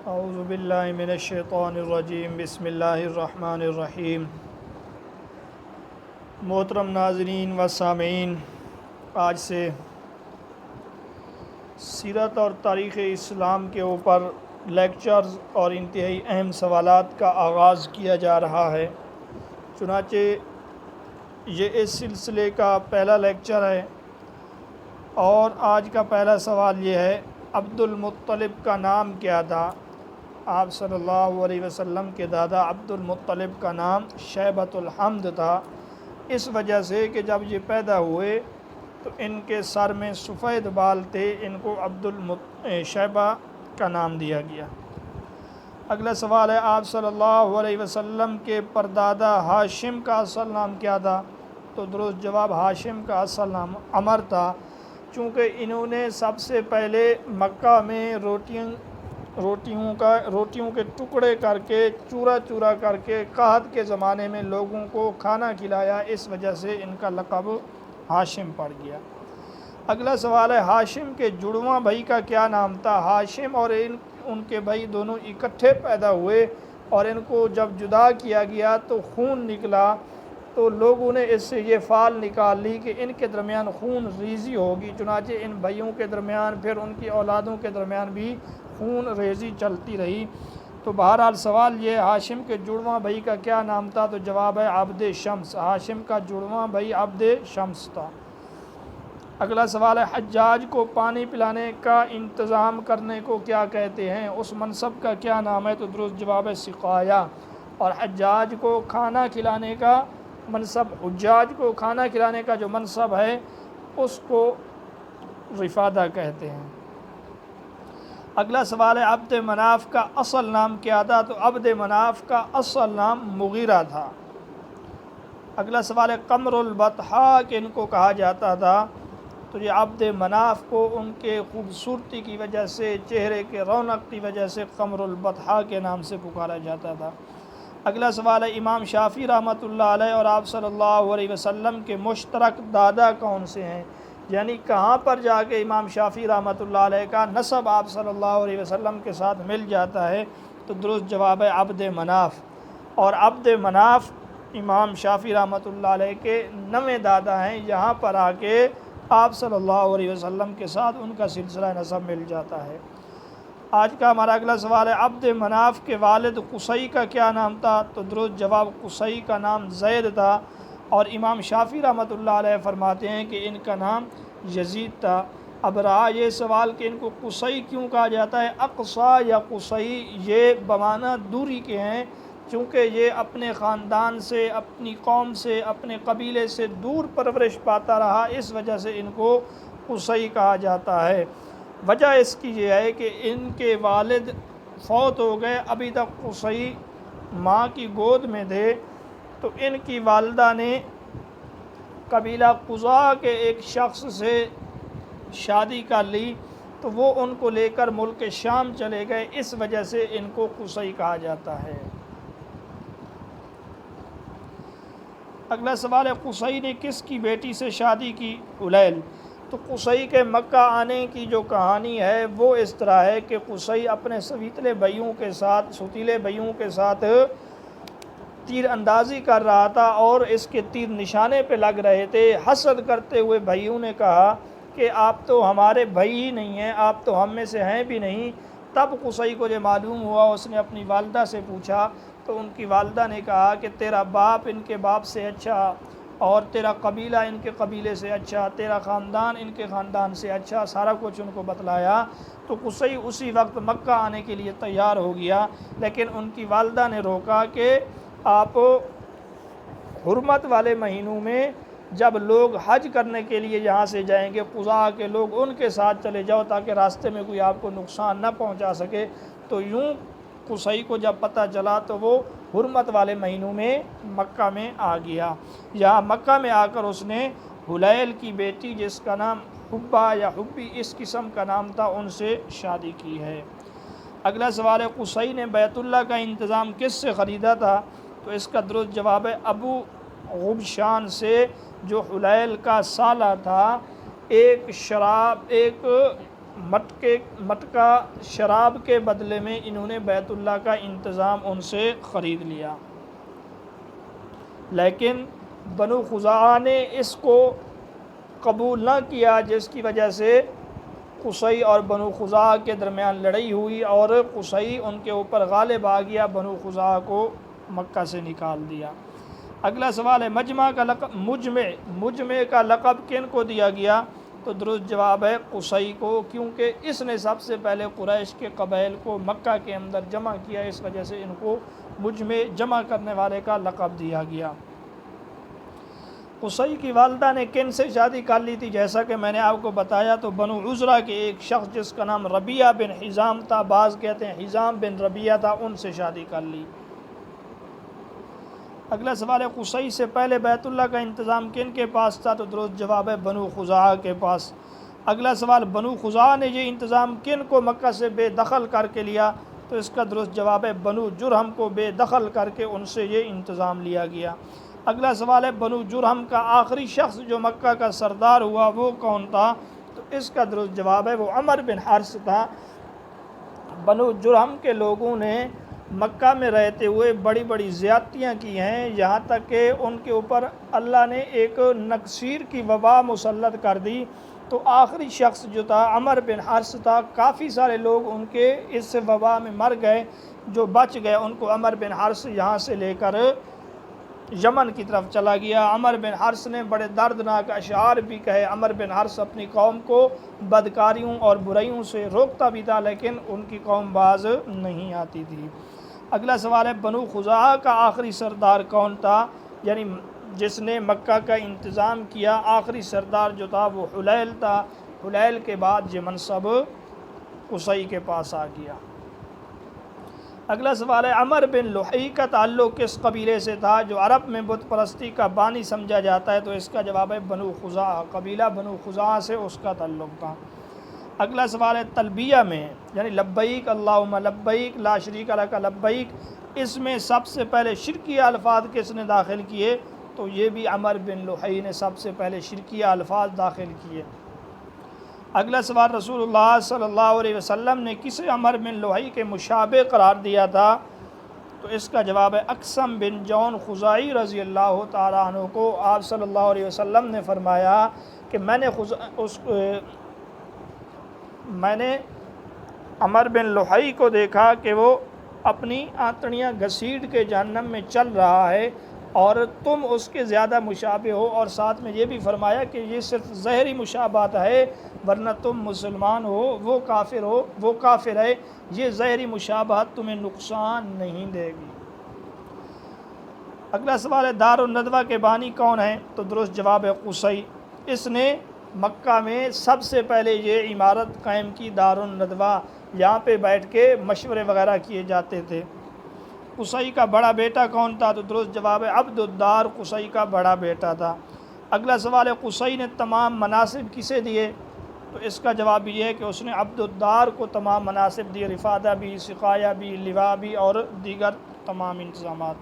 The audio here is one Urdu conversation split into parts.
اعوذ باللہ من الشیطان الرجیم بسم اللہ الرحمن الرحیم۔ محترم ناظرین و سامعین، آج سے سیرت اور تاریخ اسلام کے اوپر لیکچرز اور انتہائی اہم سوالات کا آغاز کیا جا رہا ہے۔ چنانچہ یہ اس سلسلے کا پہلا لیکچر ہے اور آج کا پہلا سوال یہ ہے، عبد المطلب کا نام کیا تھا؟ آپ صلی اللہ علیہ وسلم کے دادا عبد المطلب کا نام شیبۃ الحمد تھا، اس وجہ سے کہ جب یہ پیدا ہوئے تو ان کے سر میں سفید بال تھے، ان کو شیبہ کا نام دیا گیا۔ اگلا سوال ہے، آپ صلی اللہ علیہ وسلم کے پردادا ہاشم کا اصل نام کیا تھا؟ تو درست جواب، ہاشم کا اصل نام عمر تھا، چونکہ انہوں نے سب سے پہلے مکہ میں روٹیوں کے ٹکڑے کر کے چورا کر کے قحط کے زمانے میں لوگوں کو کھانا کھلایا، اس وجہ سے ان کا لقب ہاشم پڑ گیا۔ اگلا سوال ہے، ہاشم کے جڑواں بھائی کا کیا نام تھا؟ ہاشم اور ان کے بھائی دونوں اکٹھے پیدا ہوئے اور ان کو جب جدا کیا گیا تو خون نکلا، تو لوگوں نے اس سے یہ فال نکال لی کہ ان کے درمیان خون ریزی ہوگی، چنانچہ ان بھائیوں کے درمیان پھر ان کی اولادوں کے درمیان بھی خون ریزی چلتی رہی۔ تو بہرحال سوال یہ، ہاشم کے جڑواں بھائی کا کیا نام تھا؟ تو جواب ہے عبد شمس۔ ہاشم کا جڑواں بھائی عبد شمس تھا۔ اگلا سوال ہے، حجاج کو پانی پلانے کا انتظام کرنے کو کیا کہتے ہیں؟ اس منصب کا کیا نام ہے؟ تو درست جواب ہے سقایا۔ اور حجاج کو کھانا کھلانے کا منصب، حجاج کو کھانا کھلانے کا جو منصب ہے اس کو رفادہ کہتے ہیں۔ اگلا سوال ہے، عبد مناف کا اصل نام کیا تھا؟ تو عبد مناف کا اصل نام مغیرہ تھا۔ اگلا سوال ہے، قمر البطحاء کن کو کہا جاتا تھا؟ تو یہ عبد مناف کو ان کے خوبصورتی کی وجہ سے، چہرے کے رونق کی وجہ سے قمر البطحاء کے نام سے پکارا جاتا تھا۔ اگلا سوال ہے، امام شافعی رحمۃ اللہ علیہ اور آپ صلی اللہ علیہ وسلم کے مشترک دادا کون سے ہیں؟ یعنی کہاں پر جا کے امام شافعی رحمۃ اللہ علیہ کا نسب آپ صلی اللہ علیہ وسلم کے ساتھ مل جاتا ہے؟ تو درست جواب ہے عبد مناف۔ اور عبد مناف امام شافعی رحمۃ اللہ علیہ کے نویں دادا ہیں، یہاں پر آ کے آپ صلی اللہ علیہ وسلم کے ساتھ ان کا سلسلہ نسب مل جاتا ہے۔ آج کا ہمارا اگلا سوال ہے، عبد مناف کے والد قصی کا کیا نام تھا؟ تو درست جواب، قصی کا نام زید تھا، اور امام شافعی رحمۃ اللہ علیہ فرماتے ہیں کہ ان کا نام یزید تھا۔ اب رہا یہ سوال کہ ان کو قصی کیوں کہا جاتا ہے؟ اقصیٰ یا قصی یہ بمعنی دوری کے ہیں، چونکہ یہ اپنے خاندان سے، اپنی قوم سے، اپنے قبیلے سے دور پرورش پاتا رہا، اس وجہ سے ان کو قصی کہا جاتا ہے۔ وجہ اس کی یہ ہے کہ ان کے والد فوت ہو گئے، ابھی تک قصی ماں کی گود میں تھے، تو ان کی والدہ نے قبیلہ قضاء کے ایک شخص سے شادی کر لی، تو وہ ان کو لے کر ملک شام چلے گئے، اس وجہ سے ان کو قصی کہا جاتا ہے۔ اگلا سوال ہے، قصی نے کس کی بیٹی سے شادی کی؟ حلیل۔ تو قصی کے مکہ آنے کی جو کہانی ہے وہ اس طرح ہے کہ قصی اپنے ستیلے بھائیوں کے ساتھ تیر اندازی کر رہا تھا اور اس کے تیر نشانے پہ لگ رہے تھے۔ حسد کرتے ہوئے بھائیوں نے کہا کہ آپ تو ہمارے بھائی ہی نہیں ہیں، آپ تو ہم میں سے ہیں بھی نہیں۔ تب قصی کو جو معلوم ہوا، اس نے اپنی والدہ سے پوچھا، تو ان کی والدہ نے کہا کہ تیرا باپ ان کے باپ سے اچھا، اور تیرا قبیلہ ان کے قبیلے سے اچھا، تیرا خاندان ان کے خاندان سے اچھا، سارا کچھ ان کو بتلایا۔ تو قصی اسی وقت مکہ آنے کے لیے تیار ہو گیا، لیکن ان کی والدہ نے روکا کہ آپ حرمت والے مہینوں میں جب لوگ حج کرنے کے لیے یہاں سے جائیں گے، قضاء کے لوگ، ان کے ساتھ چلے جاؤ تاکہ راستے میں کوئی آپ کو نقصان نہ پہنچا سکے۔ تو یوں قصی کو جب پتہ چلا تو وہ حرمت والے مہینوں میں مکہ میں آ گیا۔ یہاں مکہ میں آ کر اس نے حلیل کی بیٹی، جس کا نام حبہ یا حبی اس قسم کا نام تھا، ان سے شادی کی ہے۔ اگلا سوال ہے، قصی نے بیت اللہ کا انتظام کس سے خریدا تھا؟ تو اس کا درست جواب ہے ابو غبشان سے، جو حلیل کا سالہ تھا۔ ایک مٹکا شراب کے بدلے میں انہوں نے بیت اللہ کا انتظام ان سے خرید لیا، لیکن بنو خزاعہ نے اس کو قبول نہ کیا، جس کی وجہ سے قصی اور بنو خزاعہ کے درمیان لڑائی ہوئی اور قصی ان کے اوپر غالب آ گیا، بنو خزاعہ کو مکہ سے نکال دیا۔ اگلا سوال ہے مجمع کا لقب کن کو دیا گیا؟ تو درست جواب ہے قصی کو، کیونکہ اس نے سب سے پہلے قریش کے قبائل کو مکہ کے اندر جمع کیا، اس وجہ سے ان کو مجمع جمع کرنے والے کا لقب دیا گیا۔ قصی کی والدہ نے کن سے شادی کر لی تھی؟ جیسا کہ میں نے آپ کو بتایا تو بنو عزرہ کے ایک شخص جس کا نام ربیعہ بن حزام تھا، بعض کہتے ہیں حزام بن ربیعہ تھا، ان سے شادی کر لی۔ اگلا سوال ہے قصی سے پہلے بیت اللہ کا انتظام کن کے پاس تھا؟ تو درست جواب ہے بنو خزاعہ کے پاس۔ اگلا سوال بنو خزاعہ نے یہ انتظام کن کو مکہ سے بے دخل کر کے لیا؟ تو اس کا درست جواب ہے بنو جرہم کو بے دخل کر کے ان سے یہ انتظام لیا گیا۔ اگلا سوال ہے بنو جرہم کا آخری شخص جو مکہ کا سردار ہوا وہ کون تھا؟ تو اس کا درست جواب ہے وہ عمر بن حارث تھا۔ بنو جرہم کے لوگوں نے مکہ میں رہتے ہوئے بڑی بڑی زیادتیاں کی ہیں، یہاں تک کہ ان کے اوپر اللہ نے ایک نکسیر کی وبا مسلط کر دی، تو آخری شخص جو تھا عمر بن حارث تھا۔ کافی سارے لوگ ان کے اس وبا میں مر گئے، جو بچ گئے ان کو عمر بن حارث یہاں سے لے کر یمن کی طرف چلا گیا۔ عمر بن حارث نے بڑے دردناک اشعار بھی کہے۔ عمر بن حارث اپنی قوم کو بدکاریوں اور برائیوں سے روکتا بھی تھا، لیکن ان کی قوم باز نہیں آتی تھی۔ اگلا سوال ہے بنو خزاعہ کا آخری سردار کون تھا؟ یعنی جس نے مکہ کا انتظام کیا، آخری سردار جو تھا وہ حلیل تھا۔ حلیل کے بعد یہ منصب قصی کے پاس آ گیا۔ اگلا سوال ہے عمر بن لحی کا تعلق کس قبیلے سے تھا جو عرب میں بت پرستی کا بانی سمجھا جاتا ہے؟ تو اس کا جواب ہے بنو خزاعہ، قبیلہ بنو خزاعہ سے اس کا تعلق تھا۔ اگلا سوال ہے تلبیہ میں یعنی لبیک اللہم لبیک لا شریک لک لبیک، اس میں سب سے پہلے شرکیہ الفاظ کس نے داخل کیے؟ تو یہ بھی عمر بن لحی نے سب سے پہلے شرکیہ الفاظ داخل کیے۔ اگلا سوال رسول اللہ صلی اللہ علیہ وسلم نے کسے عمر بن لحی کے مشابہ قرار دیا تھا؟ تو اس کا جواب ہے اقسم بن جون خزاعی رضی اللہ تعالیٰ عنہ کو آپ صلی اللہ علیہ وسلم نے فرمایا کہ میں نے عمر بن لحی کو دیکھا کہ وہ اپنی آنتڑیاں گھسیٹ کے جہنم میں چل رہا ہے اور تم اس کے زیادہ مشابہ ہو، اور ساتھ میں یہ بھی فرمایا کہ یہ صرف ظاہری مشابہت ہے، ورنہ تم مسلمان ہو وہ کافر ہے، یہ ظاہری مشابہت تمہیں نقصان نہیں دے گی۔ اگلا سوال ہے دار الندوہ کے بانی کون ہیں؟ تو درست جواب ہے قصی۔ اس نے مکہ میں سب سے پہلے یہ عمارت قائم کی دار الندوہ، یہاں پہ بیٹھ کے مشورے وغیرہ کیے جاتے تھے۔ قصی کا بڑا بیٹا کون تھا؟ تو درست جواب ہے عبد الدار قصی کا بڑا بیٹا تھا۔ اگلا سوال ہے قصی نے تمام مناصب کسے دیے؟ تو اس کا جواب یہ ہے کہ اس نے عبد الدار کو تمام مناصب دیے، رفادہ بھی، سقایا بھی، لواء بھی اور دیگر تمام انتظامات۔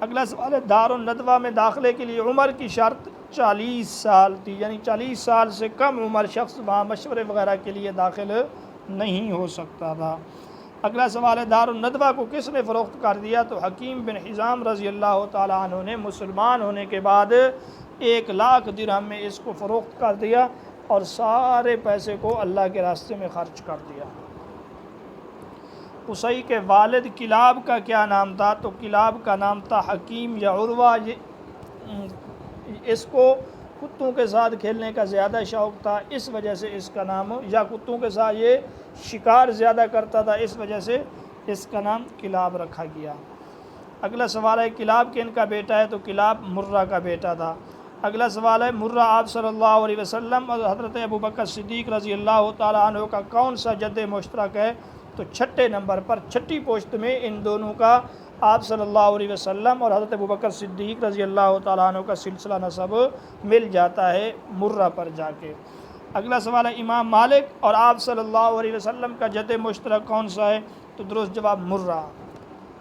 اگلا سوال ہے دار الندوہ میں داخلے کے لیے عمر کی شرط 40 سال تھی، یعنی 40 سال سے کم عمر شخص وہاں مشورے وغیرہ کے لیے داخل نہیں ہو سکتا تھا۔ اگلا سوال ہے دار الندوہ کو کس نے فروخت کر دیا؟ تو حکیم بن حزام رضی اللہ تعالیٰ عنہ نے مسلمان ہونے کے بعد 1,00,000 درہم میں اس کو فروخت کر دیا اور سارے پیسے کو اللہ کے راستے میں خرچ کر دیا۔ قصی کے والد کلاب کا کیا نام تھا؟ تو کلاب کا نام تھا حکیم یا عروہ۔ اس کو کتوں کے ساتھ کھیلنے کا زیادہ شوق تھا، اس وجہ سے اس کا نام، یا کتوں کے ساتھ یہ شکار زیادہ کرتا تھا، اس وجہ سے اس کا نام کلاب رکھا گیا۔ اگلا سوال ہے کلاب کن کا بیٹا ہے؟ تو کلاب مرہ کا بیٹا تھا۔ اگلا سوال ہے مرہ آپ صلی اللہ علیہ وسلم اور حضرت ابوبکر صدیق رضی اللہ تعالیٰ عنہ کا کون سا جد مشترک ہے؟ تو 6 نمبر پر، 6 پوشت میں ان دونوں کا آپ صلی اللہ علیہ وسلم اور حضرت ابوبکر صدیق رضی اللہ تعالیٰ عنہ کا سلسلہ نسب مل جاتا ہے مرہ پر جا کے۔ اگلا سوال ہے امام مالک اور آپ صلی اللہ علیہ وسلم کا جد مشترک کون سا ہے؟ تو درست جواب مرہ۔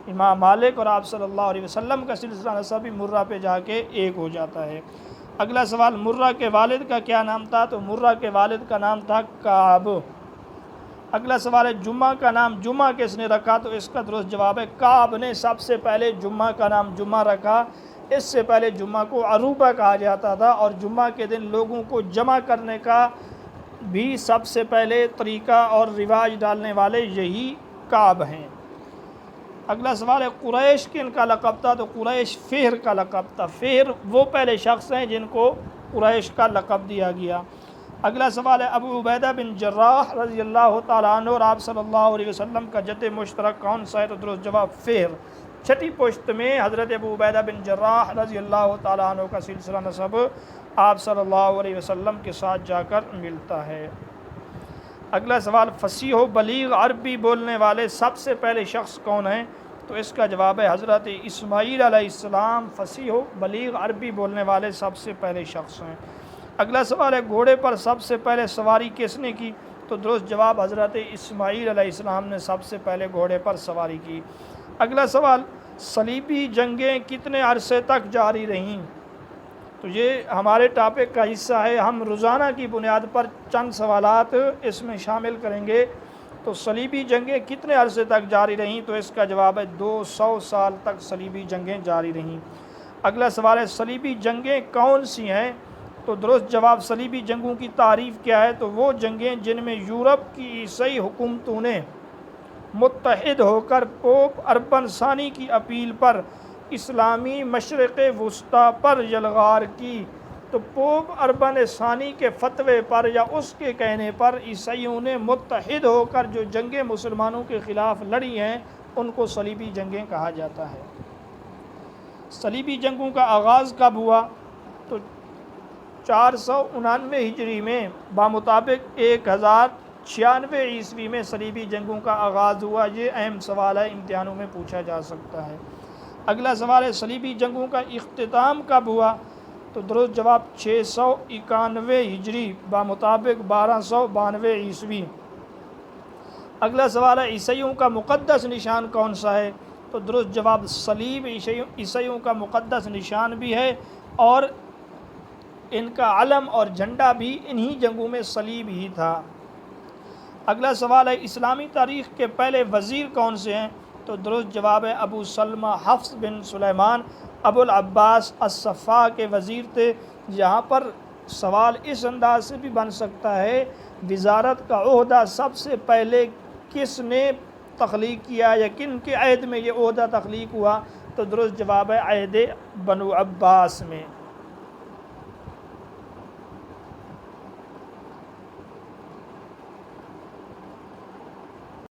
امام مالک اور آپ صلی اللہ علیہ وسلم کا سلسلہ نسب بھی مرہ پہ جا کے ایک ہو جاتا ہے۔ اگلا سوال، مرہ کے والد کا کیا نام تھا؟ تو مرہ کے والد کا نام تھا کعب۔ اگلا سوال ہے، جمعہ کا نام جمعہ کس نے رکھا؟ تو اس کا درست جواب ہے کعب نے سب سے پہلے جمعہ کا نام جمعہ رکھا۔ اس سے پہلے جمعہ کو عروبہ کہا جاتا تھا، اور جمعہ کے دن لوگوں کو جمع کرنے کا بھی سب سے پہلے طریقہ اور رواج ڈالنے والے یہی کعب ہیں۔ اگلا سوال ہے، قریش کن کا لقب تھا؟ تو قریش فہر کا لقب تھا۔ فہر وہ پہلے شخص ہیں جن کو قریش کا لقب دیا گیا۔ اگلا سوال ہے، ابو عبیدہ بن جراح رضی اللہ تعالیٰ عنہ اور آپ صلی اللہ علیہ وسلم کا جد مشترک کون سا ہے؟ تو درست جواب فہر۔ چھٹی پشت میں حضرت ابو عبیدہ بن جراح رضی اللہ تعالیٰ عنہ کا سلسلہ نسب آپ صلی اللہ علیہ وسلم کے ساتھ جا کر ملتا ہے۔ اگلا سوال، فصیح و بلیغ عربی بولنے والے سب سے پہلے شخص کون ہیں؟ تو اس کا جواب ہے حضرت اسماعیل علیہ السلام فصیح و بلیغ عربی بولنے والے سب سے پہلے شخص ہیں۔ اگلا سوال ہے، گھوڑے پر سب سے پہلے سواری کس نے کی؟ تو درست جواب حضرت اسماعیل علیہ السلام نے سب سے پہلے گھوڑے پر سواری کی۔ اگلا سوال، صلیبی جنگیں کتنے عرصے تک جاری رہیں؟ تو یہ ہمارے ٹاپک کا حصہ ہے، ہم روزانہ کی بنیاد پر چند سوالات اس میں شامل کریں گے۔ تو صلیبی جنگیں کتنے عرصے تک جاری رہیں؟ تو اس کا جواب ہے 200 سال تک صلیبی جنگیں جاری رہیں۔ اگلا سوال ہے، صلیبی جنگیں کون سی ہیں؟ تو درست جواب، صلیبی جنگوں کی تعریف کیا ہے؟ تو وہ جنگیں جن میں یورپ کی عیسائی حکومتوں نے متحد ہو کر پوپ اربن ثانی کی اپیل پر اسلامی مشرق وسطیٰ پر یلغار کی۔ تو پوپ اربن ثانی کے فتوے پر یا اس کے کہنے پر عیسائیوں نے متحد ہو کر جو جنگیں مسلمانوں کے خلاف لڑی ہیں ان کو صلیبی جنگیں کہا جاتا ہے۔ صلیبی جنگوں کا آغاز کب ہوا؟ تو 499 ہجری میں بمطابق 1096 عیسوی میں صلیبی جنگوں کا آغاز ہوا۔ یہ اہم سوال ہے، امتحانوں میں پوچھا جا سکتا ہے۔ اگلا سوال ہے، صلیبی جنگوں کا اختتام کب ہوا؟ تو درست جواب 691 ہجری بمطابق 1292 عیسوی۔ اگلا سوال ہے، عیسائیوں کا مقدس نشان کون سا ہے؟ تو درست جواب صلیب عیسائیوں کا مقدس نشان بھی ہے، اور ان کا علم اور جھنڈا بھی انہی جنگوں میں صلیب ہی تھا۔ اگلا سوال ہے، اسلامی تاریخ کے پہلے وزیر کون سے ہیں؟ تو درست جواب ہے ابو سلمہ حفص بن سلیمان ابو العباس الصفا کے وزیر تھے۔ یہاں پر سوال اس انداز سے بھی بن سکتا ہے، وزارت کا عہدہ سب سے پہلے کس نے تخلیق کیا یا کن کے عہد میں یہ عہدہ تخلیق ہوا؟ تو درست جواب ہے عہد بنو عباس میں۔